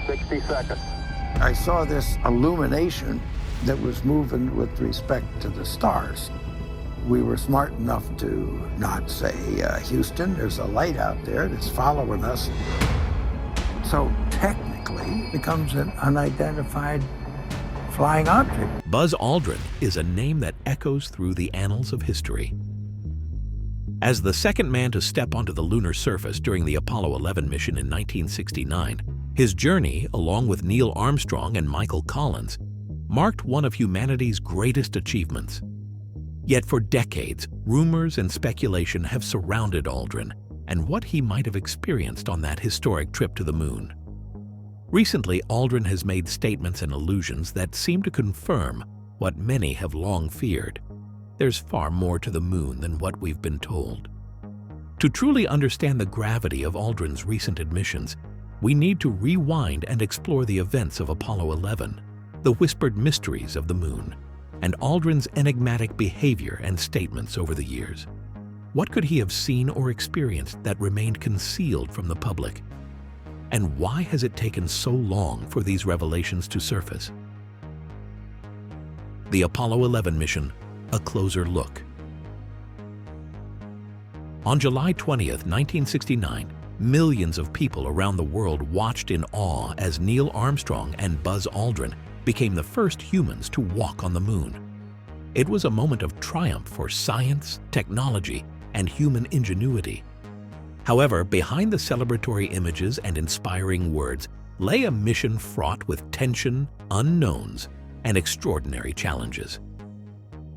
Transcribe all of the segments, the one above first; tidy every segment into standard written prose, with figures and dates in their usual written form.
60 seconds. I saw this illumination that was moving with respect to the stars. We were smart enough to not say, Houston, there's a light out there that's following us. So technically, it becomes an unidentified flying object. Buzz Aldrin is a name that echoes through the annals of history. As the second man to step onto the lunar surface during the Apollo 11 mission in 1969, his journey, along with Neil Armstrong and Michael Collins, marked one of humanity's greatest achievements. Yet for decades, rumors and speculation have surrounded Aldrin and what he might have experienced on that historic trip to the moon. Recently, Aldrin has made statements and allusions that seem to confirm what many have long feared. There's far more to the moon than what we've been told. To truly understand the gravity of Aldrin's recent admissions, we need to rewind and explore the events of Apollo 11, the whispered mysteries of the moon, and Aldrin's enigmatic behavior and statements over the years. What could he have seen or experienced that remained concealed from the public? And why has it taken so long for these revelations to surface? The Apollo 11 mission, a closer look. On July 20th, 1969, millions of people around the world watched in awe as Neil Armstrong and Buzz Aldrin became the first humans to walk on the moon. It was a moment of triumph for science, technology, and human ingenuity. However, behind the celebratory images and inspiring words lay a mission fraught with tension, unknowns, and extraordinary challenges.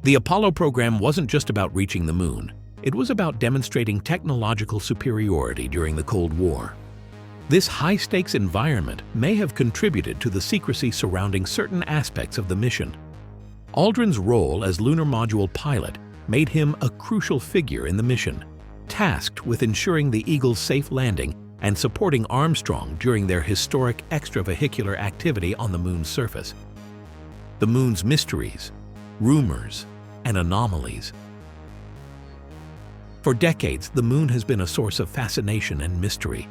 The Apollo program wasn't just about reaching the moon. It was about demonstrating technological superiority during the Cold War. This high-stakes environment may have contributed to the secrecy surrounding certain aspects of the mission. Aldrin's role as lunar module pilot made him a crucial figure in the mission, tasked with ensuring the Eagle's safe landing and supporting Armstrong during their historic extravehicular activity on the moon's surface. The moon's mysteries, rumors, and anomalies. For decades, the moon has been a source of fascination and mystery.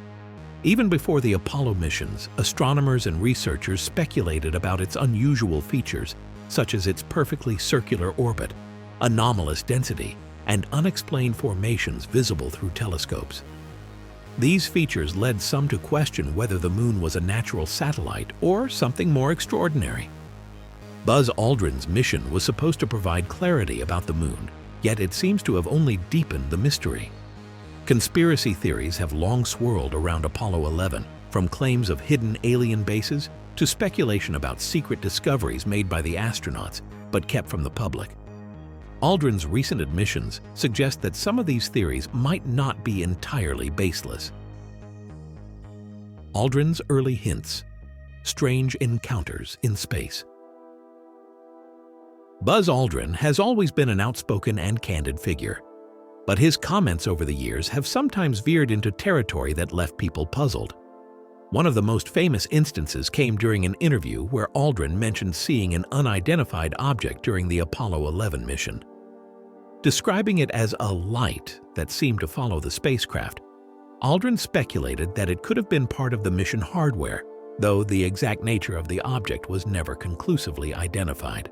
Even before the Apollo missions, astronomers and researchers speculated about its unusual features, such as its perfectly circular orbit, anomalous density, and unexplained formations visible through telescopes. These features led some to question whether the moon was a natural satellite or something more extraordinary. Buzz Aldrin's mission was supposed to provide clarity about the moon, yet it seems to have only deepened the mystery. Conspiracy theories have long swirled around Apollo 11, from claims of hidden alien bases to speculation about secret discoveries made by the astronauts but kept from the public. Aldrin's recent admissions suggest that some of these theories might not be entirely baseless. Aldrin's early hints: strange encounters in space. Buzz Aldrin has always been an outspoken and candid figure, but his comments over the years have sometimes veered into territory that left people puzzled. One of the most famous instances came during an interview where Aldrin mentioned seeing an unidentified object during the Apollo 11 mission. Describing it as a light that seemed to follow the spacecraft, Aldrin speculated that it could have been part of the mission hardware, though the exact nature of the object was never conclusively identified.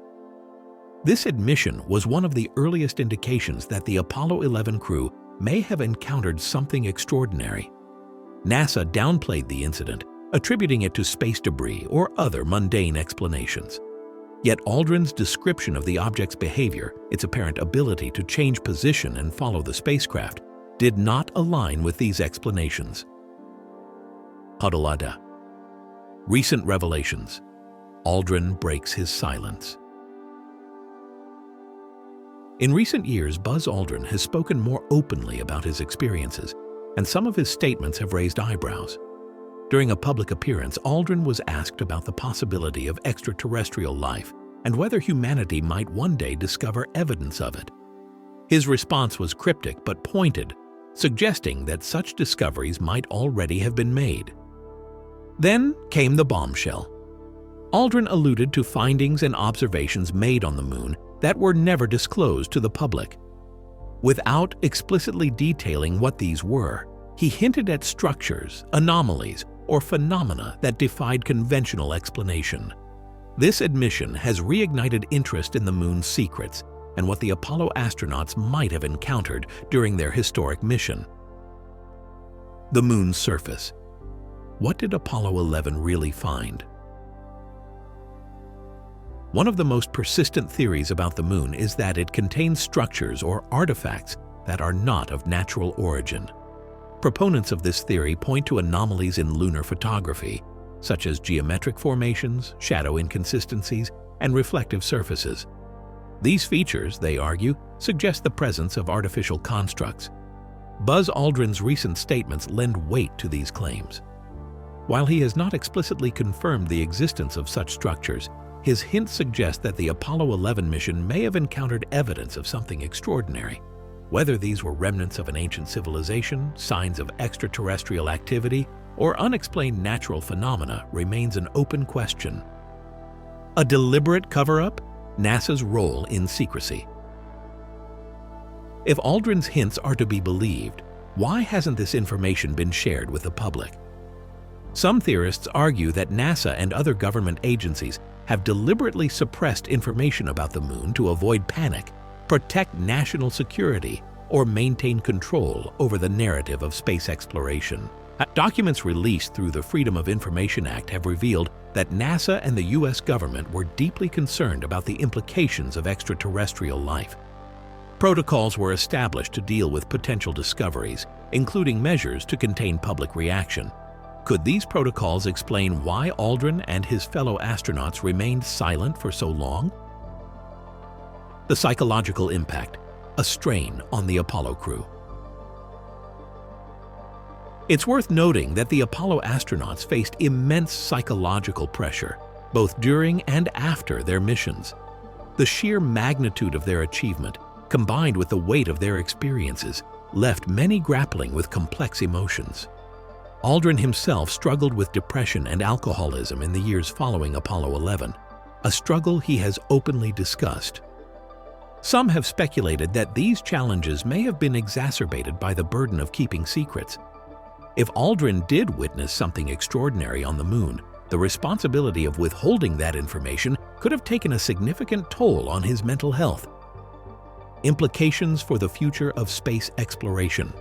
This admission was one of the earliest indications that the Apollo 11 crew may have encountered something extraordinary. NASA downplayed the incident, attributing it to space debris or other mundane explanations. Yet Aldrin's description of the object's behavior, its apparent ability to change position and follow the spacecraft, did not align with these explanations. Hadalada. Recent revelations. Aldrin breaks his silence. In recent years, Buzz Aldrin has spoken more openly about his experiences, and some of his statements have raised eyebrows. During a public appearance, Aldrin was asked about the possibility of extraterrestrial life and whether humanity might one day discover evidence of it. His response was cryptic but pointed, suggesting that such discoveries might already have been made. Then came the bombshell. Aldrin alluded to findings and observations made on the moon that were never disclosed to the public. Without explicitly detailing what these were, he hinted at structures, anomalies, or phenomena that defied conventional explanation. This admission has reignited interest in the moon's secrets and what the Apollo astronauts might have encountered during their historic mission. The moon's surface. What did Apollo 11 really find? One of the most persistent theories about the moon is that it contains structures or artifacts that are not of natural origin. Proponents of this theory point to anomalies in lunar photography, such as geometric formations, shadow inconsistencies, and reflective surfaces. These features, they argue, suggest the presence of artificial constructs. Buzz Aldrin's recent statements lend weight to these claims. While he has not explicitly confirmed the existence of such structures, his hints suggest that the Apollo 11 mission may have encountered evidence of something extraordinary. Whether these were remnants of an ancient civilization, signs of extraterrestrial activity, or unexplained natural phenomena remains an open question. A deliberate cover-up? NASA's role in secrecy. If Aldrin's hints are to be believed, why hasn't this information been shared with the public? Some theorists argue that NASA and other government agencies have deliberately suppressed information about the moon to avoid panic, protect national security, or maintain control over the narrative of space exploration. Documents released through the Freedom of Information Act have revealed that NASA and the U.S. government were deeply concerned about the implications of extraterrestrial life. Protocols were established to deal with potential discoveries, including measures to contain public reaction. Could these protocols explain why Aldrin and his fellow astronauts remained silent for so long? The psychological impact, a strain on the Apollo crew. It's worth noting that the Apollo astronauts faced immense psychological pressure, both during and after their missions. The sheer magnitude of their achievement, combined with the weight of their experiences, left many grappling with complex emotions. Aldrin himself struggled with depression and alcoholism in the years following Apollo 11, a struggle he has openly discussed. Some have speculated that these challenges may have been exacerbated by the burden of keeping secrets. If Aldrin did witness something extraordinary on the moon, the responsibility of withholding that information could have taken a significant toll on his mental health. Implications for the future of space exploration.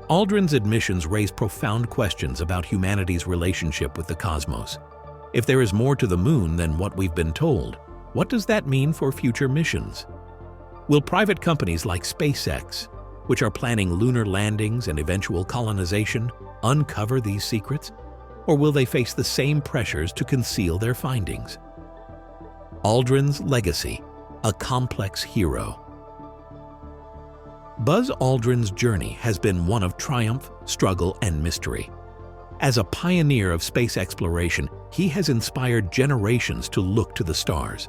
Aldrin's admissions raise profound questions about humanity's relationship with the cosmos. If there is more to the moon than what we've been told, what does that mean for future missions? Will private companies like SpaceX, which are planning lunar landings and eventual colonization, uncover these secrets? Or will they face the same pressures to conceal their findings? Aldrin's legacy, a complex hero. Buzz Aldrin's journey has been one of triumph, struggle, and mystery. As a pioneer of space exploration, he has inspired generations to look to the stars.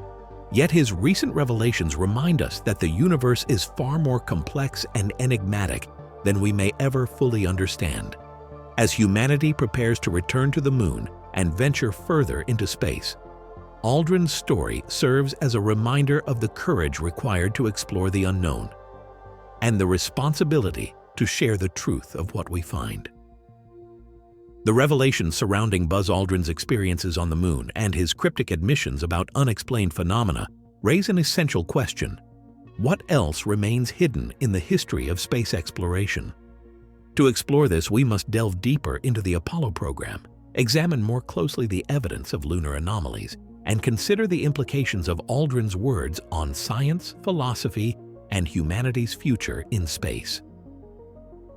Yet his recent revelations remind us that the universe is far more complex and enigmatic than we may ever fully understand. As humanity prepares to return to the moon and venture further into space, Aldrin's story serves as a reminder of the courage required to explore the unknown and the responsibility to share the truth of what we find. The revelations surrounding Buzz Aldrin's experiences on the moon and his cryptic admissions about unexplained phenomena raise an essential question. What else remains hidden in the history of space exploration? To explore this, we must delve deeper into the Apollo program, examine more closely the evidence of lunar anomalies, and consider the implications of Aldrin's words on science, philosophy, and humanity's future in space.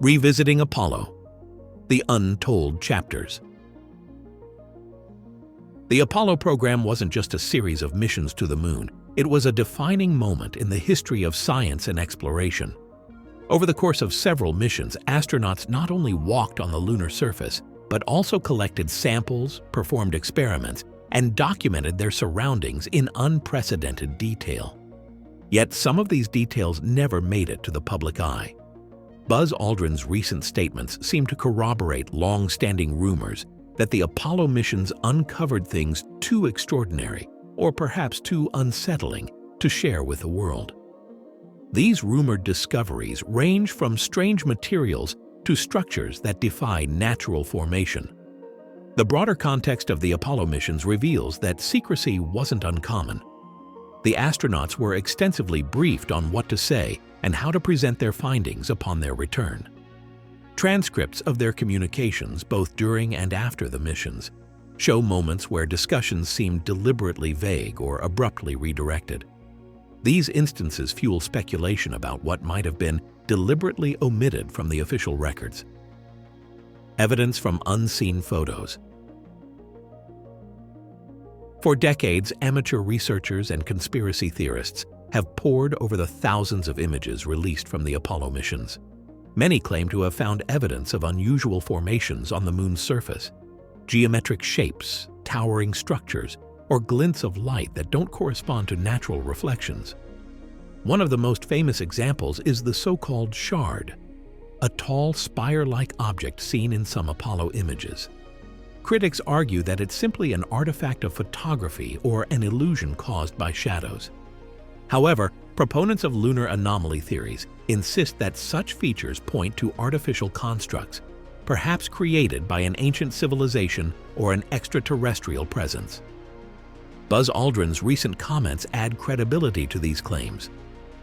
Revisiting Apollo. The untold chapters. The Apollo program wasn't just a series of missions to the moon. It was a defining moment in the history of science and exploration. Over the course of several missions, astronauts not only walked on the lunar surface, but also collected samples, performed experiments, and documented their surroundings in unprecedented detail. Yet some of these details never made it to the public eye. Buzz Aldrin's recent statements seem to corroborate long-standing rumors that the Apollo missions uncovered things too extraordinary, or perhaps too unsettling, to share with the world. These rumored discoveries range from strange materials to structures that defy natural formation. The broader context of the Apollo missions reveals that secrecy wasn't uncommon. The astronauts were extensively briefed on what to say and how to present their findings upon their return. Transcripts of their communications, both during and after the missions, show moments where discussions seemed deliberately vague or abruptly redirected. These instances fuel speculation about what might have been deliberately omitted from the official records. Evidence from unseen photos. For decades, amateur researchers and conspiracy theorists have pored over the thousands of images released from the Apollo missions. Many claim to have found evidence of unusual formations on the moon's surface, geometric shapes, towering structures, or glints of light that don't correspond to natural reflections. One of the most famous examples is the so-called shard, a tall, spire-like object seen in some Apollo images. Critics argue that it's simply an artifact of photography or an illusion caused by shadows. However, proponents of lunar anomaly theories insist that such features point to artificial constructs, perhaps created by an ancient civilization or an extraterrestrial presence. Buzz Aldrin's recent comments add credibility to these claims.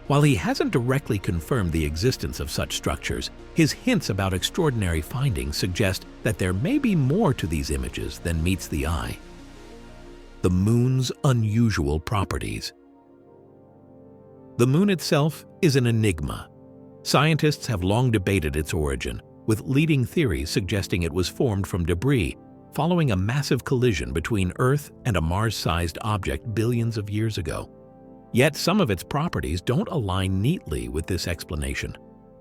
While he hasn't directly confirmed the existence of such structures, his hints about extraordinary findings suggest that there may be more to these images than meets the eye. The moon's unusual properties. The moon itself is an enigma. Scientists have long debated its origin, with leading theories suggesting it was formed from debris following a massive collision between Earth and a Mars-sized object billions of years ago. Yet some of its properties don't align neatly with this explanation.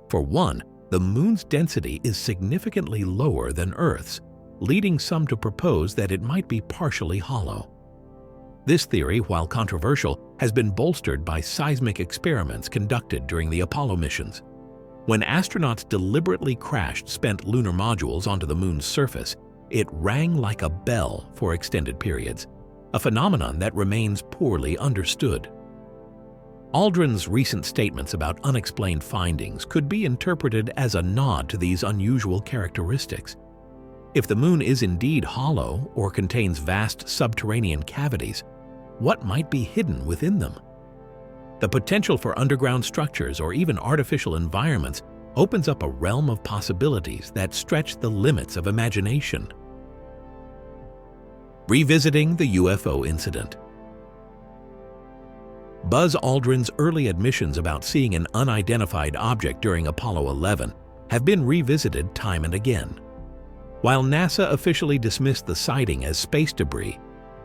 For one, the moon's density is significantly lower than Earth's, leading some to propose that it might be partially hollow. This theory, while controversial, has been bolstered by seismic experiments conducted during the Apollo missions. When astronauts deliberately crashed spent lunar modules onto the moon's surface, it rang like a bell for extended periods, a phenomenon that remains poorly understood. Aldrin's recent statements about unexplained findings could be interpreted as a nod to these unusual characteristics. If the moon is indeed hollow or contains vast subterranean cavities, what might be hidden within them? The potential for underground structures or even artificial environments opens up a realm of possibilities that stretch the limits of imagination. Revisiting the UFO incident. Buzz Aldrin's early admissions about seeing an unidentified object during Apollo 11 have been revisited time and again. While NASA officially dismissed the sighting as space debris,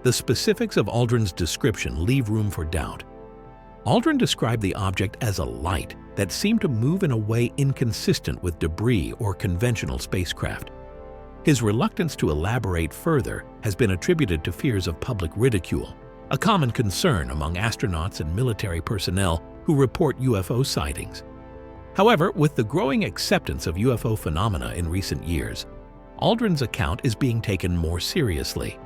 the specifics of Aldrin's description leave room for doubt. Aldrin described the object as a light that seemed to move in a way inconsistent with debris or conventional spacecraft. His reluctance to elaborate further has been attributed to fears of public ridicule, a common concern among astronauts and military personnel who report UFO sightings. However, with the growing acceptance of UFO phenomena in recent years, Aldrin's account is being taken more seriously.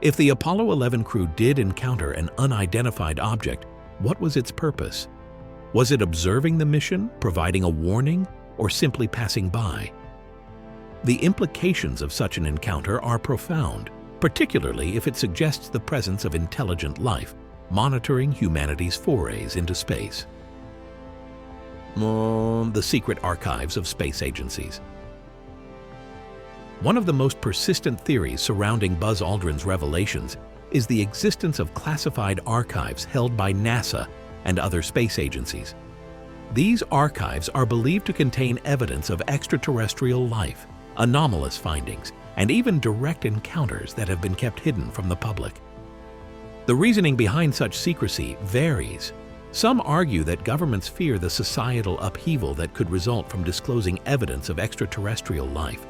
If the Apollo 11 crew did encounter an unidentified object, what was its purpose? Was it observing the mission, providing a warning, or simply passing by? The implications of such an encounter are profound, particularly if it suggests the presence of intelligent life, monitoring humanity's forays into space. The secret archives of space agencies. One of the most persistent theories surrounding Buzz Aldrin's revelations is the existence of classified archives held by NASA and other space agencies. These archives are believed to contain evidence of extraterrestrial life, anomalous findings, and even direct encounters that have been kept hidden from the public. The reasoning behind such secrecy varies. Some argue that governments fear the societal upheaval that could result from disclosing evidence of extraterrestrial life.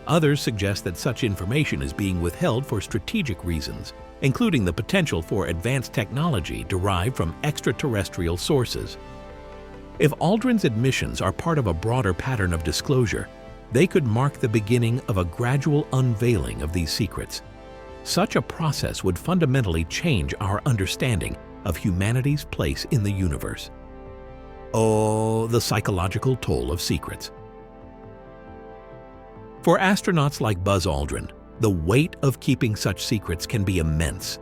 Others suggest that such information is being withheld for strategic reasons, including the potential for advanced technology derived from extraterrestrial sources. If Aldrin's admissions are part of a broader pattern of disclosure, they could mark the beginning of a gradual unveiling of these secrets. Such a process would fundamentally change our understanding of humanity's place in the universe. Oh, the psychological toll of secrets. For astronauts like Buzz Aldrin, the weight of keeping such secrets can be immense.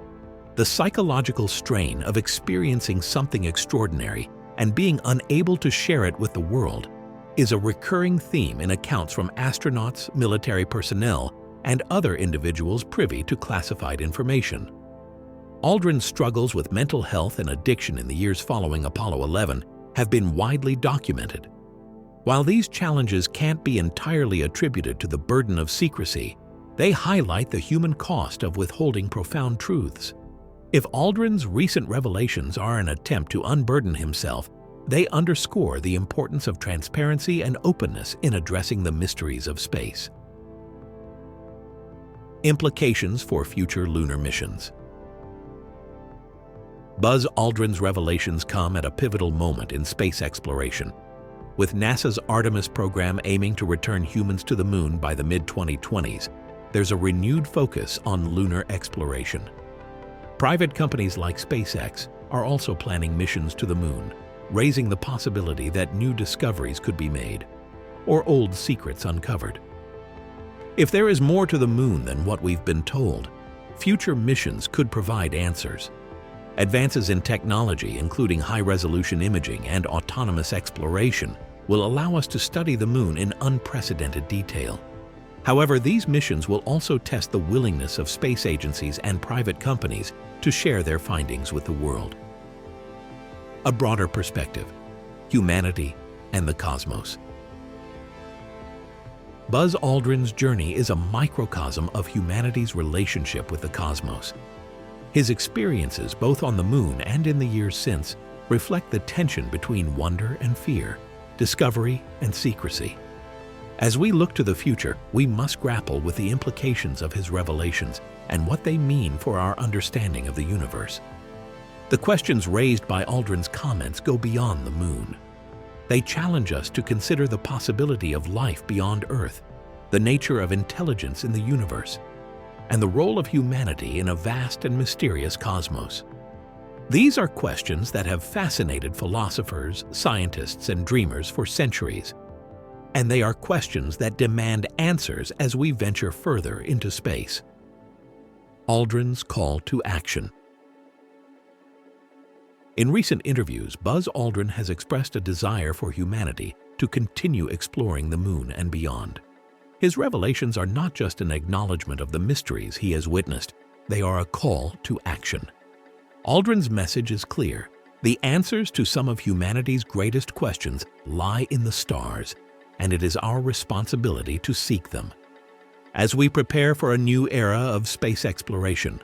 The psychological strain of experiencing something extraordinary and being unable to share it with the world is a recurring theme in accounts from astronauts, military personnel, and other individuals privy to classified information. Aldrin's struggles with mental health and addiction in the years following Apollo 11 have been widely documented. While these challenges can't be entirely attributed to the burden of secrecy, they highlight the human cost of withholding profound truths. If Aldrin's recent revelations are an attempt to unburden himself, they underscore the importance of transparency and openness in addressing the mysteries of space. Implications for future lunar missions. Buzz Aldrin's revelations come at a pivotal moment in space exploration. With NASA's Artemis program aiming to return humans to the moon by the mid-2020s, there's a renewed focus on lunar exploration. Private companies like SpaceX are also planning missions to the moon, raising the possibility that new discoveries could be made, or old secrets uncovered. If there is more to the moon than what we've been told, future missions could provide answers. Advances in technology, including high-resolution imaging and autonomous exploration, will allow us to study the moon in unprecedented detail. However, these missions will also test the willingness of space agencies and private companies to share their findings with the world. A broader perspective: humanity and the cosmos. Buzz Aldrin's journey is a microcosm of humanity's relationship with the cosmos. His experiences, both on the moon and in the years since, reflect the tension between wonder and fear, discovery and secrecy. As we look to the future, we must grapple with the implications of his revelations and what they mean for our understanding of the universe. The questions raised by Aldrin's comments go beyond the moon. They challenge us to consider the possibility of life beyond Earth, the nature of intelligence in the universe, and the role of humanity in a vast and mysterious cosmos. These are questions that have fascinated philosophers, scientists, and dreamers for centuries, and they are questions that demand answers as we venture further into space. Aldrin's call to action. In recent interviews, Buzz Aldrin has expressed a desire for humanity to continue exploring the moon and beyond. His revelations are not just an acknowledgement of the mysteries he has witnessed, they are a call to action. Aldrin's message is clear: the answers to some of humanity's greatest questions lie in the stars, and it is our responsibility to seek them. As we prepare for a new era of space exploration,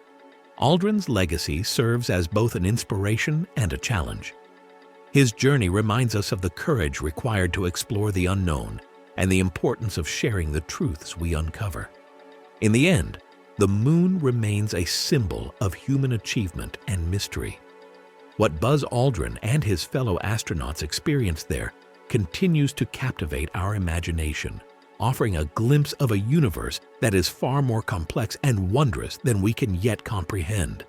Aldrin's legacy serves as both an inspiration and a challenge. His journey reminds us of the courage required to explore the unknown and the importance of sharing the truths we uncover. In the end, the moon remains a symbol of human achievement and mystery. What Buzz Aldrin and his fellow astronauts experienced there continues to captivate our imagination, offering a glimpse of a universe that is far more complex and wondrous than we can yet comprehend.